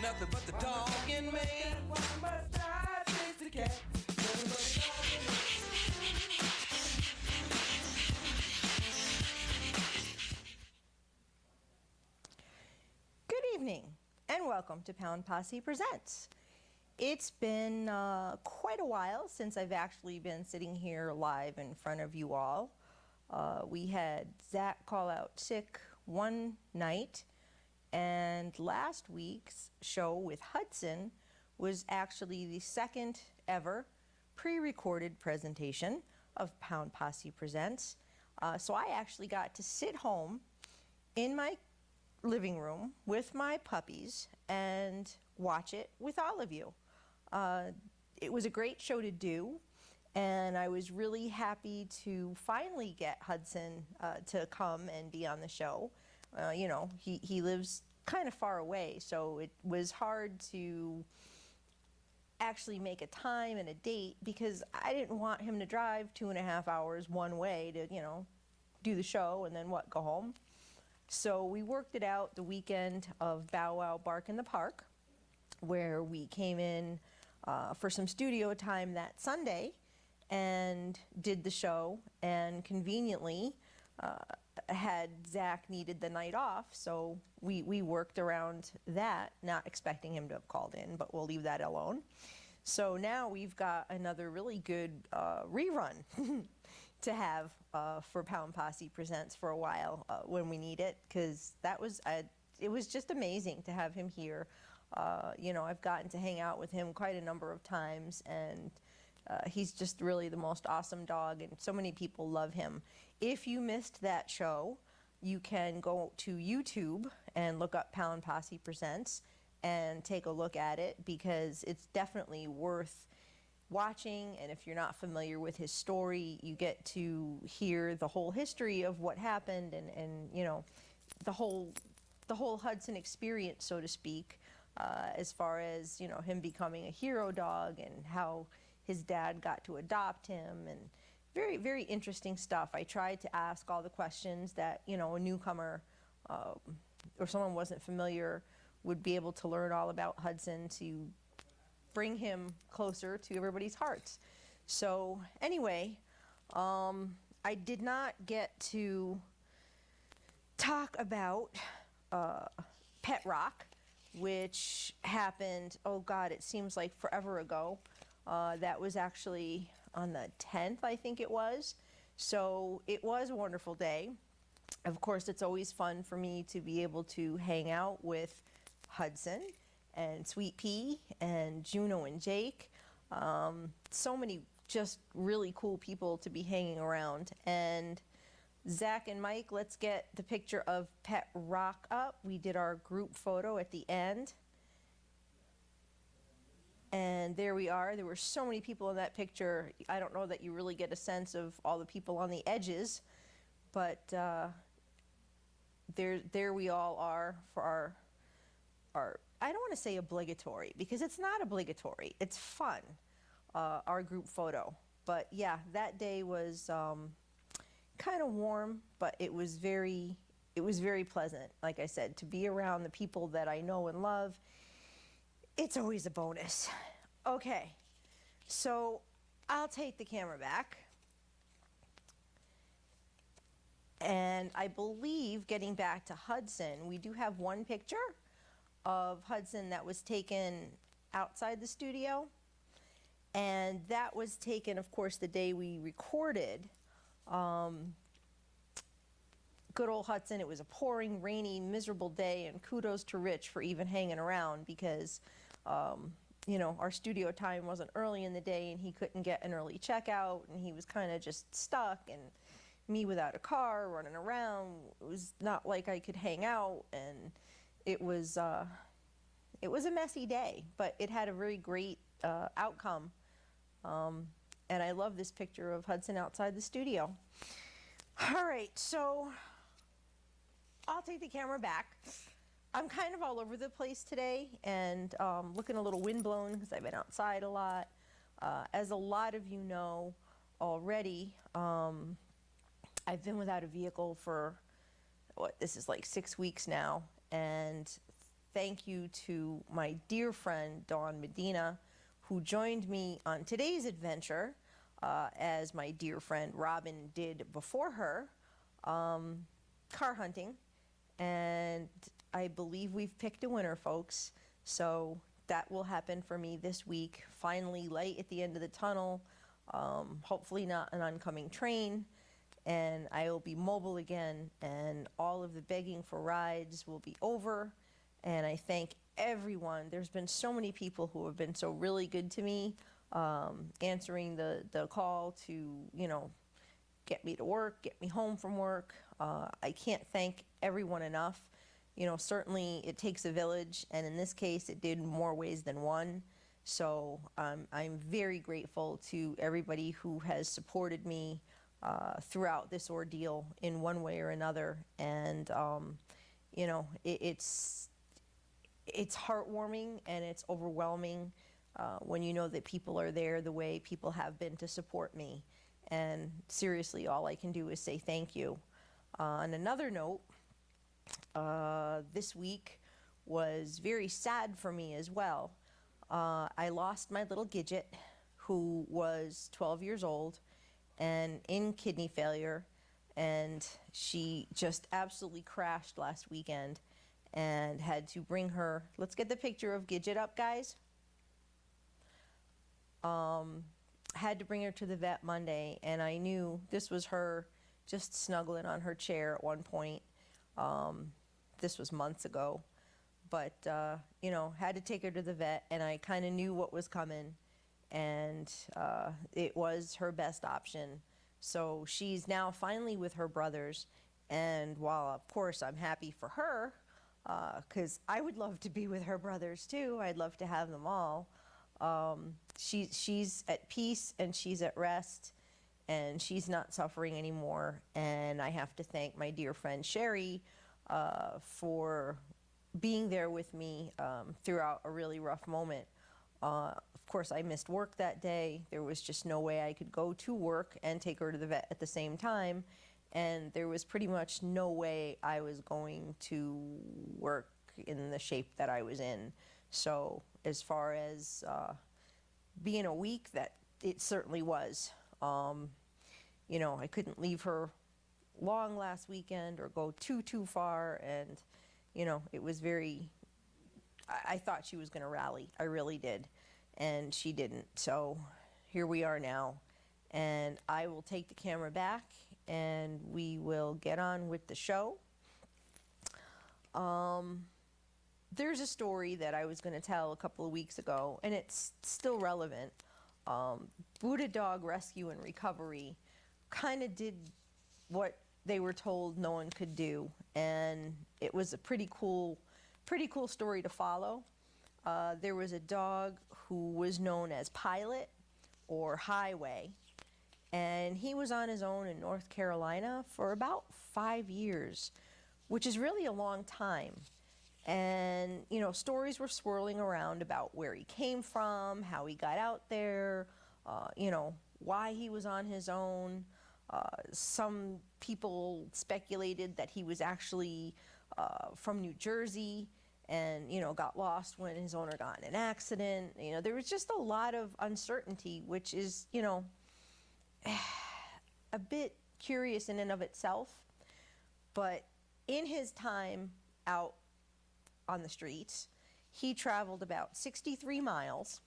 nothing but the dog in me. Why must I chase the cat? Good evening and welcome to Pound Posse Presents. It's been quite a while since I've actually been sitting here live in front of you all. We had Zach call out sick one night, and last week's show with Hudson was actually the second ever pre-recorded presentation of Pound Posse Presents. So I actually got to sit home in my living room with my puppies and watch it with all of you. It was a great show to do, and I was really happy to finally get Hudson to come and be on the show. You know, he lives kind of far away, so it was hard to actually make a time and a date because I didn't want him to drive 2.5 hours one way to, you know, do the show and then go home. So we worked it out the weekend of Bow Wow Bark in the Park, where we came in for some studio time that Sunday and did the show, and conveniently had Zach needed the night off, so we worked around that, not expecting him to have called in, but we'll leave that alone. So now we've got another really good rerun to have for Pound Posse Presents for a while when we need it, because it was just amazing to have him here. You know, I've gotten to hang out with him quite a number of times, and he's just really the most awesome dog, and so many people love him. If you missed that show, you can go to YouTube and look up Pound Posse Presents and take a look at it, because it's definitely worth watching. And if you're not familiar with his story, you get to hear the whole history of what happened, and you know, the whole Hudson experience, so to speak, as far as, you know, him becoming a hero dog and how his dad got to adopt him, and very, very interesting stuff. I tried to ask all the questions that, you know, a newcomer or someone wasn't familiar would be able to learn all about Hudson, to bring him closer to everybody's hearts. So anyway, I did not get to talk about Pet Rock, which happened, oh God, it seems like forever ago. That was actually on the 10th, I think it was. So it was a wonderful day. Of course, it's always fun for me to be able to hang out with Hudson and Sweet Pea and Juno and Jake. So many just really cool people to be hanging around. And Zach and Mike, let's get the picture of Pet Rock up. We did our group photo at the end. And there we are. There were so many people in that picture. I don't know that you really get a sense of all the people on the edges, but there we all are for our I don't want to say obligatory, because it's not obligatory. It's fun, our group photo. But yeah, that day was kind of warm, but it was very pleasant. Like I said, to be around the people that I know and love, it's always a bonus. Okay, so I'll take the camera back. And I believe, getting back to Hudson, we do have one picture of Hudson that was taken outside the studio. And that was taken, of course, the day we recorded. Good old Hudson. It was a pouring, rainy, miserable day, and kudos to Rich for even hanging around, because you know, our studio time wasn't early in the day, and he couldn't get an early checkout, and he was kind of just stuck, and me without a car running around. It was not like I could hang out, and it was a messy day, but it had a very great outcome. And I love this picture of Hudson outside the studio. All right, so I'll take the camera back. I'm kind of all over the place today, and looking a little windblown because I've been outside a lot. As a lot of you know already, I've been without a vehicle for, this is like 6 weeks now, and thank you to my dear friend Dawn Medina, who joined me on today's adventure, as my dear friend Robin did before her, car hunting. And I believe we've picked a winner, folks. So that will happen for me this week. Finally, light at the end of the tunnel. Hopefully not an oncoming train. And I will be mobile again, and all of the begging for rides will be over. And I thank everyone. There's been so many people who have been so really good to me, answering the call to, get me to work, get me home from work. I can't thank everyone enough. Certainly it takes a village, and in this case it did in more ways than one. So I'm very grateful to everybody who has supported me throughout this ordeal in one way or another. And it's heartwarming and it's overwhelming when you know that people are there the way people have been to support me. And seriously, all I can do is say thank you. On another note, this week was very sad for me as well. I lost my little Gidget, who was 12 years old and in kidney failure, and she just absolutely crashed last weekend, and had to bring her. Let's get the picture of Gidget up, guys. Had to bring her to the vet Monday, and I knew this was her just snuggling on her chair at one point. This was months ago, but had to take her to the vet, and I kind of knew what was coming, and it was her best option. So she's now finally with her brothers, and while of course I'm happy for her, because I would love to be with her brothers too. I'd love to have them all. She's at peace and she's at rest, and she's not suffering anymore. And I have to thank my dear friend Sherry for being there with me throughout a really rough moment. Of course, I missed work that day. There was just no way I could go to work and take her to the vet at the same time. And there was pretty much no way I was going to work in the shape that I was in. So as far as being a week, that it certainly was. I couldn't leave her long last weekend or go too far. And, it was very, I thought she was going to rally. I really did. And she didn't. So here we are now. And I will take the camera back and we will get on with the show. There's a story that I was going to tell a couple of weeks ago, and it's still relevant. Buddha Dog Rescue and Recovery kind of did what they were told no one could do, and it was a pretty cool story to follow. There was a dog who was known as Pilot or Highway, and he was on his own in North Carolina for about 5 years, which is really a long time. And, stories were swirling around about where he came from, how he got out there, why he was on his own. Some people speculated that he was actually from New Jersey and, got lost when his owner got in an accident. There was just a lot of uncertainty, which is, a bit curious in and of itself. But in his time out on the streets, he traveled about 63 miles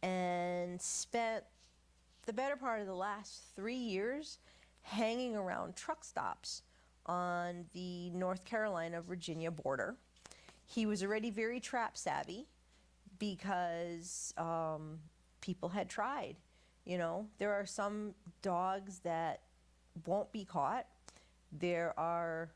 and spent the better part of the last 3 years hanging around truck stops on the North Carolina-Virginia border. He was already very trap savvy because people had tried. There are some dogs that won't be caught. There are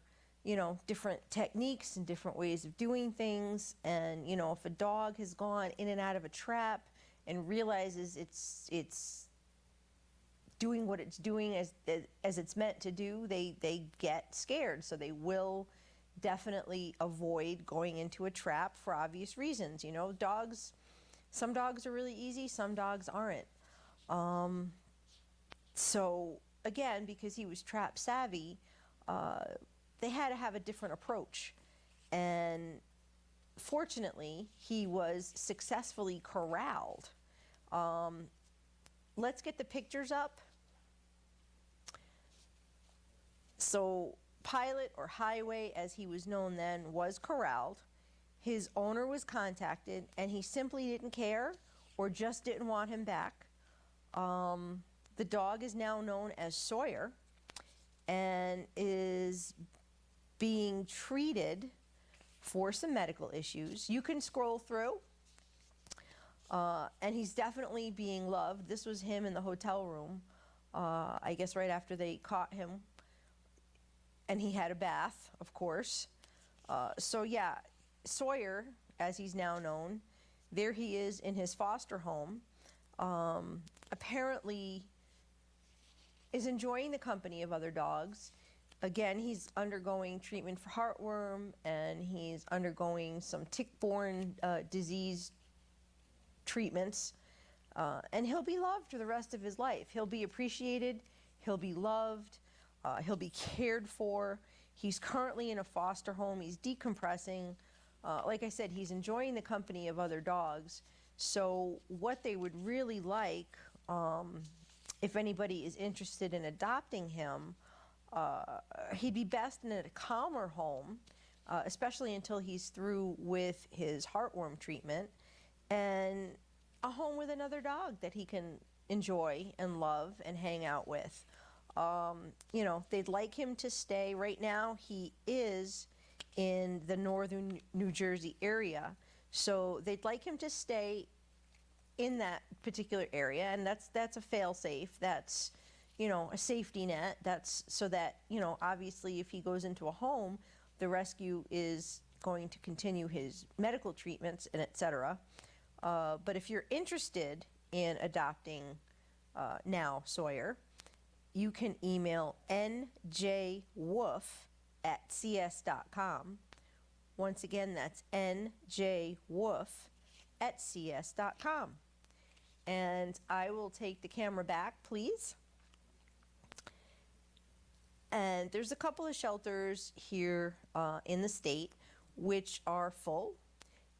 different techniques and different ways of doing things. And, if a dog has gone in and out of a trap and realizes it's doing what it's doing as it's meant to do, they get scared. So they will definitely avoid going into a trap for obvious reasons. Some dogs are really easy, some dogs aren't. So again, because he was trap savvy, they had to have a different approach. And fortunately, he was successfully corralled. Let's get the pictures up. So Pilot, or Highway as he was known then, was corralled. His owner was contacted, and he simply didn't care or just didn't want him back. The dog is now known as Sawyer and is being treated for some medical issues. You can scroll through, and he's definitely being loved. This was him in the hotel room, I guess right after they caught him, and he had a bath, of course. So yeah, Sawyer, as he's now known, there he is in his foster home. Apparently is enjoying the company of other dogs. Again, he's undergoing treatment for heartworm, and he's undergoing some tick-borne disease treatments. And he'll be loved for the rest of his life. He'll be appreciated, he'll be loved, he'll be cared for. He's currently in a foster home. He's decompressing. Like I said, he's enjoying the company of other dogs. So what they would really like, if anybody is interested in adopting him, he'd be best in a calmer home, especially until he's through with his heartworm treatment, and a home with another dog that he can enjoy and love and hang out with. You know, they'd like him to stay. Right now, he is in the northern New Jersey area, so they'd like him to stay in that particular area, and that's a fail-safe. That's, you know, a safety net. That's so that, you know, obviously if he goes into a home, the rescue is going to continue his medical treatments and etc. But if you're interested in adopting now Sawyer, you can email njwoof@cs.com. Once again, that's njwoof@cs.com. And I will take the camera back, please. And there's a couple of shelters here in the state which are full,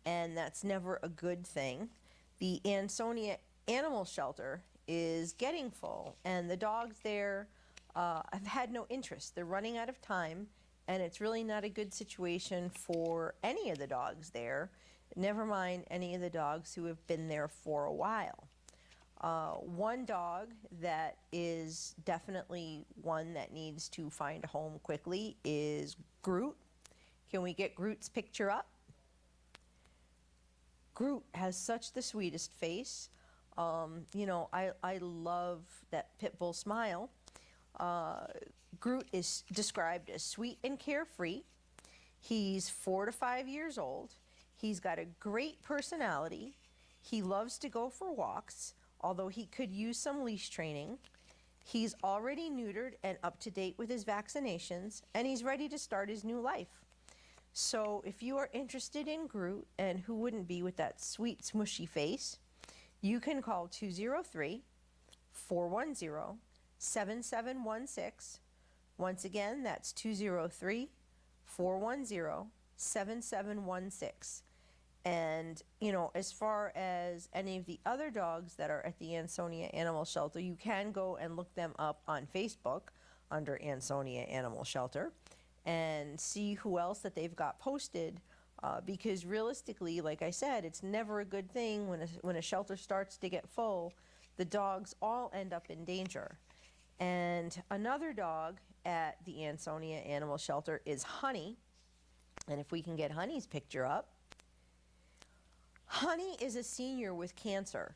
and that's never a good thing. The Ansonia Animal Shelter is getting full, and the dogs there have had no interest. They're running out of time, and it's really not a good situation for any of the dogs there, never mind any of the dogs who have been there for a while. One dog that is definitely one that needs to find a home quickly is Groot. Can we get Groot's picture up? Groot has such the sweetest face. You know, I love that pit bull smile. Groot is described as sweet and carefree. He's 4 to 5 years old. He's got a great personality. He loves to go for walks, although he could use some leash training. He's already neutered and up to date with his vaccinations, and he's ready to start his new life. So if you are interested in Groot, and who wouldn't be with that sweet smushy face, you can call 203-410-7716. Once again, that's 203-410-7716. And, you know, as far as any of the other dogs that are at the Ansonia Animal Shelter, you can go and look them up on Facebook under Ansonia Animal Shelter and see who else that they've got posted, because realistically, like I said, it's never a good thing when a shelter starts to get full. The dogs all end up in danger. And another dog at the Ansonia Animal Shelter is Honey. And if we can get Honey's picture up. Honey is a senior with cancer,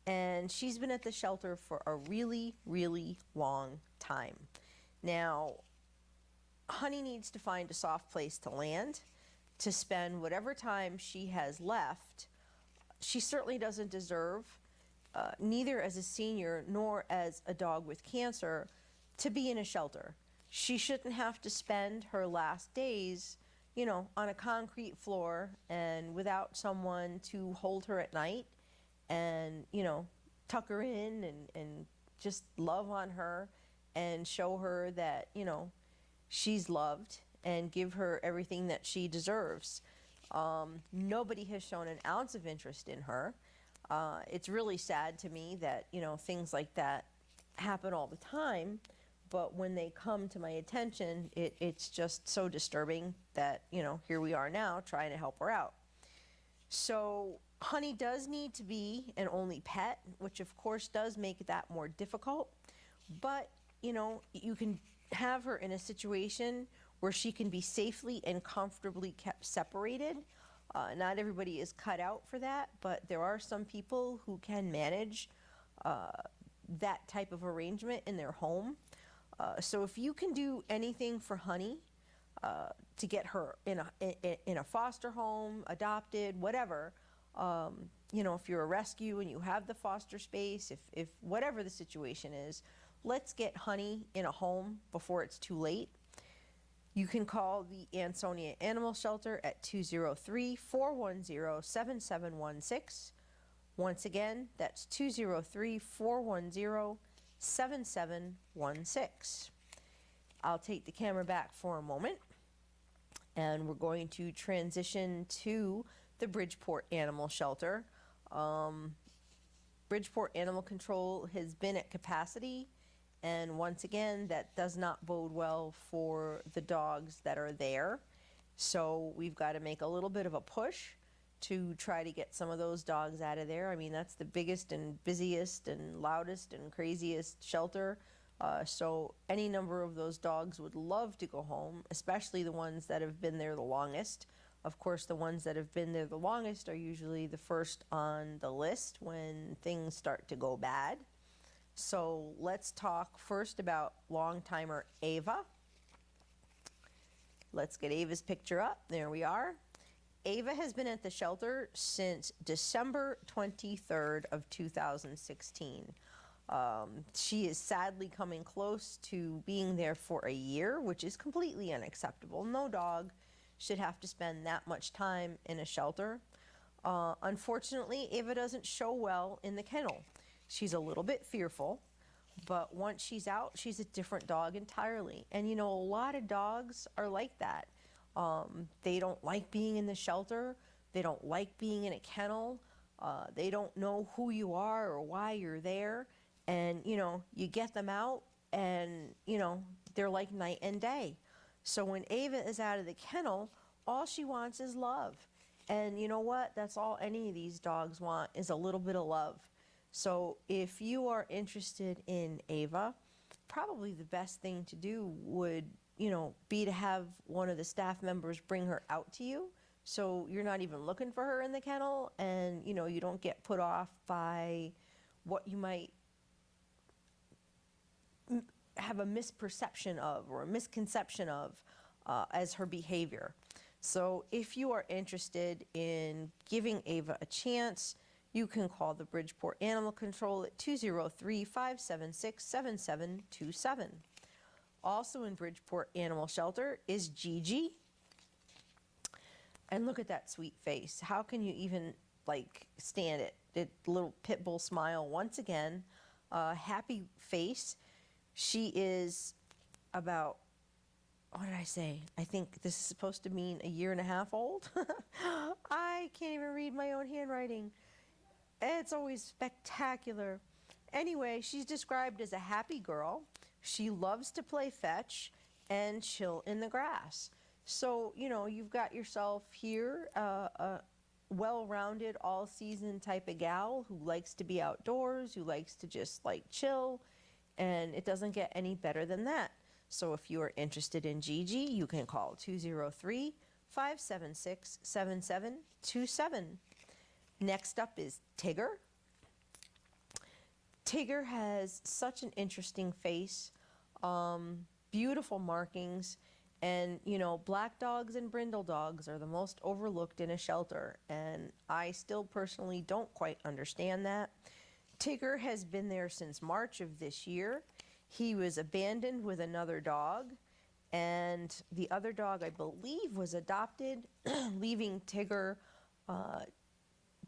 and she's been at the shelter for a really, really long time. Now, Honey needs to find a soft place to land, to spend whatever time she has left. She certainly doesn't deserve, neither as a senior nor as a dog with cancer, to be in a shelter. She shouldn't have to spend her last days, you know, on a concrete floor and without someone to hold her at night and, you know, tuck her in and just love on her and show her that, you know, she's loved and give her everything that she deserves. Nobody has shown an ounce of interest in her. It's really sad to me that, things like that happen all the time. But when they come to my attention, it's just so disturbing that, here we are now trying to help her out. So Honey does need to be an only pet, which of course does make that more difficult. But, you can have her in a situation where she can be safely and comfortably kept separated. Not everybody is cut out for that, but there are some people who can manage that type of arrangement in their home. So if you can do anything for Honey to get her in a foster home, adopted, whatever, if you're a rescue and you have the foster space, if whatever the situation is, let's get Honey in a home before it's too late. You can call the Ansonia Animal Shelter at 203-410-7716. Once again, that's 203-410-7716. I'll take the camera back for a moment, and we're going to transition to the Bridgeport Animal Shelter. Bridgeport Animal Control has been at capacity, and once again, that does not bode well for the dogs that are there. So we've got to make a little bit of a push to try to get some of those dogs out of there. I mean, that's the biggest and busiest and loudest and craziest shelter. So any number of those dogs would love to go home, especially the ones that have been there the longest. Of course, the ones that have been there the longest are usually the first on the list when things start to go bad. So let's talk first about long-timer Ava. Let's get Ava's picture up. There we are. Ava has been at the shelter since December 23rd of 2016. She is sadly coming close to being there for a year, which is completely unacceptable. No dog should have to spend that much time in a shelter. Unfortunately, Ava doesn't show well in the kennel. She's a little bit fearful, but once she's out, she's a different dog entirely. And a lot of dogs are like that. They don't like being in the shelter. They don't like being in a kennel. They don't know who you are or why you're there. And, you get them out and, they're like night and day. So when Ava is out of the kennel, all she wants is love. And you know what? That's all any of these dogs want, is a little bit of love. So if you are interested in Ava, probably the best thing to do would, be to have one of the staff members bring her out to you. So you're not even looking for her in the kennel, and, you don't get put off by what you might have a misperception of or a misconception of as her behavior. So if you are interested in giving Ava a chance, you can call the Bridgeport Animal Control at 203-576-7727. Also in Bridgeport Animal Shelter is Gigi. And look at that sweet face. How can you even, stand it? The little pit bull smile once again. Happy face. She is about, what did I say? I think this is supposed to mean a year and a half old. I can't even read my own handwriting. It's always spectacular. Anyway, she's described as a happy girl. She loves to play fetch and chill in the grass. So, you've got yourself here a well-rounded, all-season type of gal who likes to be outdoors, who likes to just, chill, and it doesn't get any better than that. So if you are interested in Gigi, you can call 203-576-7727. Next up is Tigger. Tigger has such an interesting face, beautiful markings, and black dogs and brindle dogs are the most overlooked in a shelter, and I still personally don't quite understand that. Tigger has been there since March of this year. He was abandoned with another dog, and the other dog, I believe, was adopted, leaving Tigger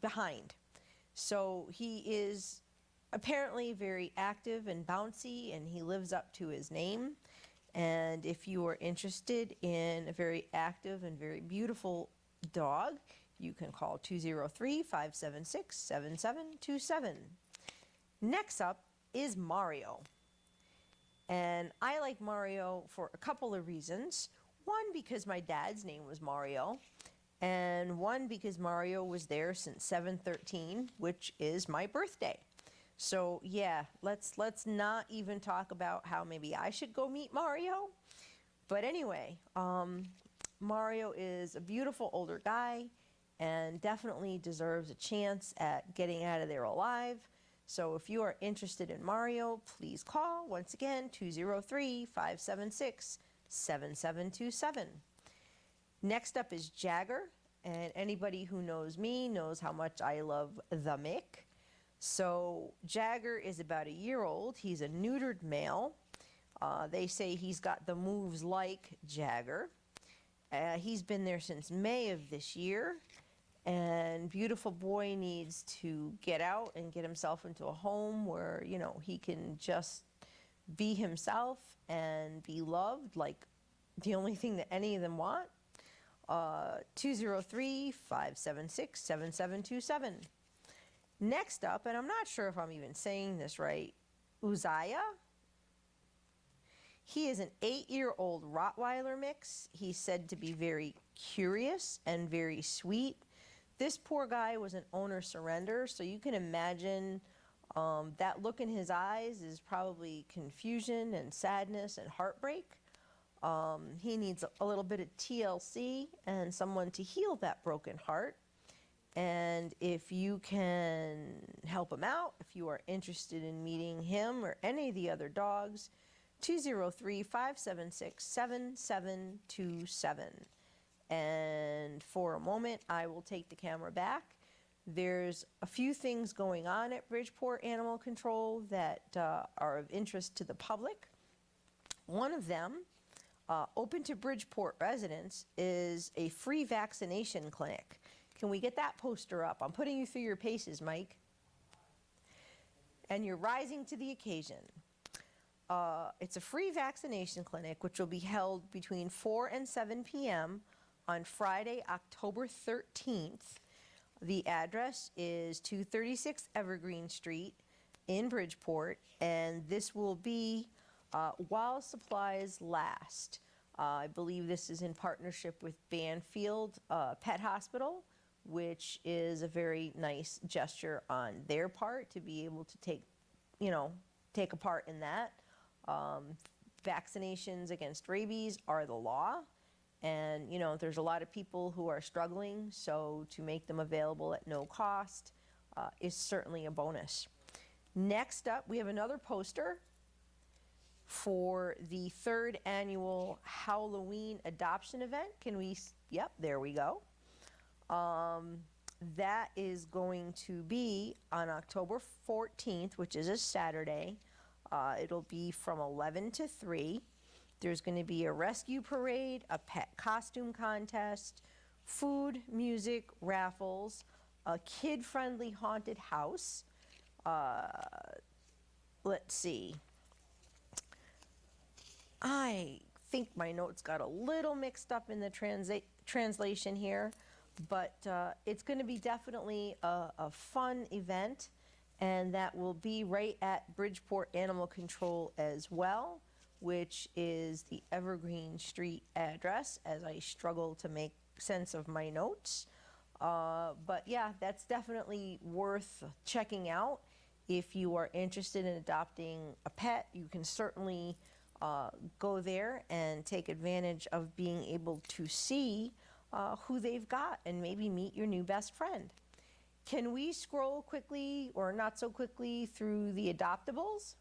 behind. So he is apparently very active and bouncy, and he lives up to his name. And if you are interested in a very active and very beautiful dog, you can call 203-576-7727. Next up is Mario. And I like Mario for a couple of reasons. One, because my dad's name was Mario. And one, because Mario was there since 7/13, which is my birthday. So yeah, let's not even talk about how maybe I should go meet Mario. But anyway, Mario is a beautiful older guy and definitely deserves a chance at getting out of there alive. So if you are interested in Mario, please call, once again, 203-576-7727. Next up is Jagger, and anybody who knows me knows how much I love the Mick. So Jagger is about a year old. He's a neutered male. They say he's got the moves like Jagger. He's been there since May of this year, and beautiful boy needs to get out and get himself into a home where, you know, he can just be himself and be loved like the only thing that any of them want. 203-576-7727. Next up, and I'm not sure if I'm even saying this right, Uzziah. He is an 8-year-old Rottweiler mix. He's said to be very curious and very sweet. This poor guy was an owner surrender, so you can imagine that look in his eyes is probably confusion and sadness and heartbreak. He needs a little bit of TLC and someone to heal that broken heart. And if you can help him out, if you are interested in meeting him or any of the other dogs, 203-576-7727. And for a moment, I will take the camera back. There's a few things going on at Bridgeport Animal Control that are of interest to the public. One of them, open to Bridgeport residents, is a free vaccination clinic. Can we get that poster up? I'm putting you through your paces, Mike. And you're rising to the occasion. It's a free vaccination clinic which will be held between 4 and 7 p.m. on Friday, October 13th. The address is 236 Evergreen Street in Bridgeport, and this will be while supplies last. I believe this is in partnership with Banfield Pet Hospital, which is a very nice gesture on their part to be able to take a part in that. Vaccinations against rabies are the law, and there's a lot of people who are struggling, so to make them available at no cost is certainly a bonus. Next up, we have another poster for the 3rd annual Halloween adoption event. Yep, there we go. That is going to be on October 14th, which is a Saturday. It'll be from 11 to 3. There's going to be a rescue parade, a pet costume contest, food, music, raffles, a kid-friendly haunted house. Let's see. I think my notes got a little mixed up in the translation here, but it's going to be definitely a fun event, and that will be right at Bridgeport Animal Control as well, which is the Evergreen Street address, as I struggle to make sense of my notes. But yeah, that's definitely worth checking out. If you are interested in adopting a pet, you can certainly go there and take advantage of being able to see who they've got and maybe meet your new best friend. Can we scroll quickly, or not so quickly, through the adoptables?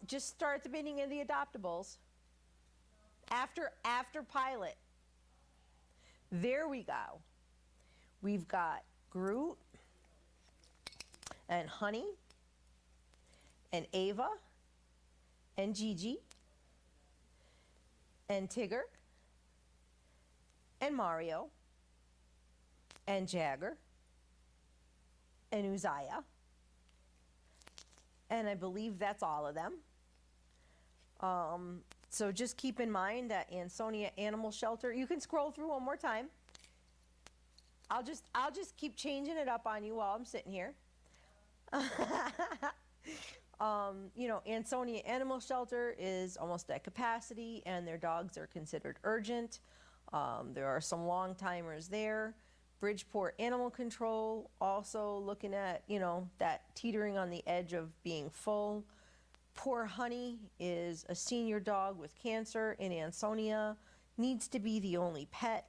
Just start at the beginning of the adoptables. After pilot. There we go. We've got Groot and Honey and Ava and Gigi and Tigger and Mario and Jagger and Uzziah. And I believe that's all of them. So just keep in mind that Ansonia Animal Shelter, you can scroll through one more time. I'll just keep changing it up on you while I'm sitting here. You know, Ansonia Animal Shelter is almost at capacity, and their dogs are considered urgent. There are some long timers there. Bridgeport Animal Control also looking at, you know, that teetering on the edge of being full. Poor Honey is a senior dog with cancer in Ansonia, needs to be the only pet,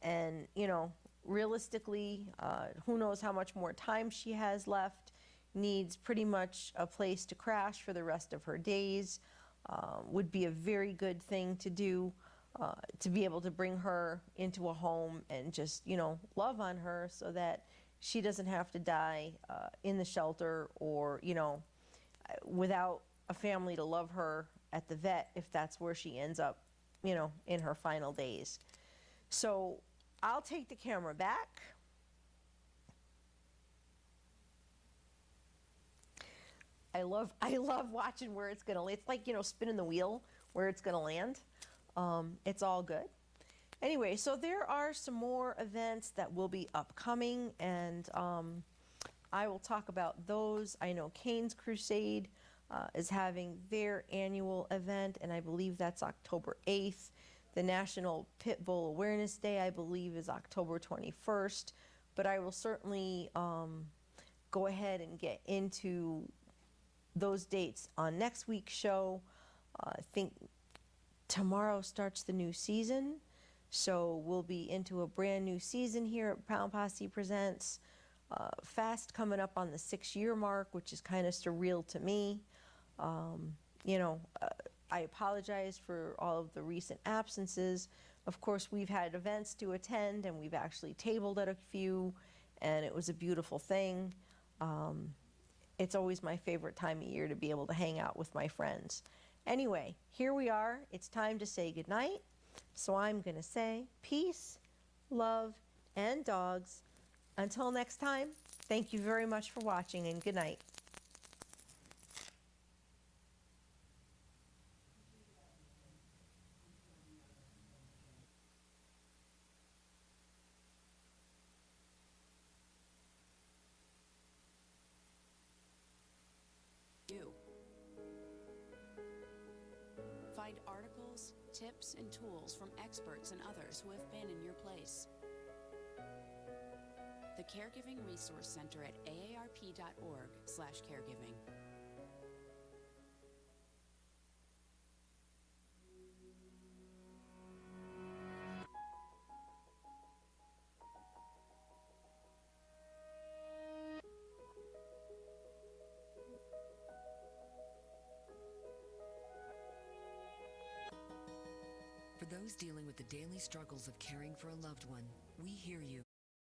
and, you know, realistically, who knows how much more time she has left, needs pretty much a place to crash for the rest of her days. Would be a very good thing to do, to be able to bring her into a home and just, you know, love on her so that she doesn't have to die in the shelter, or, you know, without a family to love her at the vet if that's where she ends up, you know, in her final days. So I'll take the camera back. I love watching where it's gonna land. It's like, you know, spinning the wheel where it's gonna land. It's all good. Anyway, so there are some more events that will be upcoming, and I will talk about those. I know Cane's Crusade is having their annual event, and I believe that's October 8th. The National Pit Bull Awareness Day, I believe, is October 21st, but I will certainly go ahead and get into those dates on next week's show. I think tomorrow starts the new season, so we'll be into a brand new season here at Pound Posse Presents. Fast coming up on the 6-year mark, which is kind of surreal to me. You know, I apologize for all of the recent absences. Of course, we've had events to attend, and we've actually tabled at a few, and it was a beautiful thing. It's always my favorite time of year to be able to hang out with my friends. Anyway, here we are. It's time to say goodnight. So I'm going to say peace, love, and dogs. Until next time, thank you very much for watching, and good night. Find articles, tips, and tools from experts and others who have been in your place. The Caregiving Resource Center at aarp.org/caregiving. For those dealing with the daily struggles of caring for a loved one, we hear you.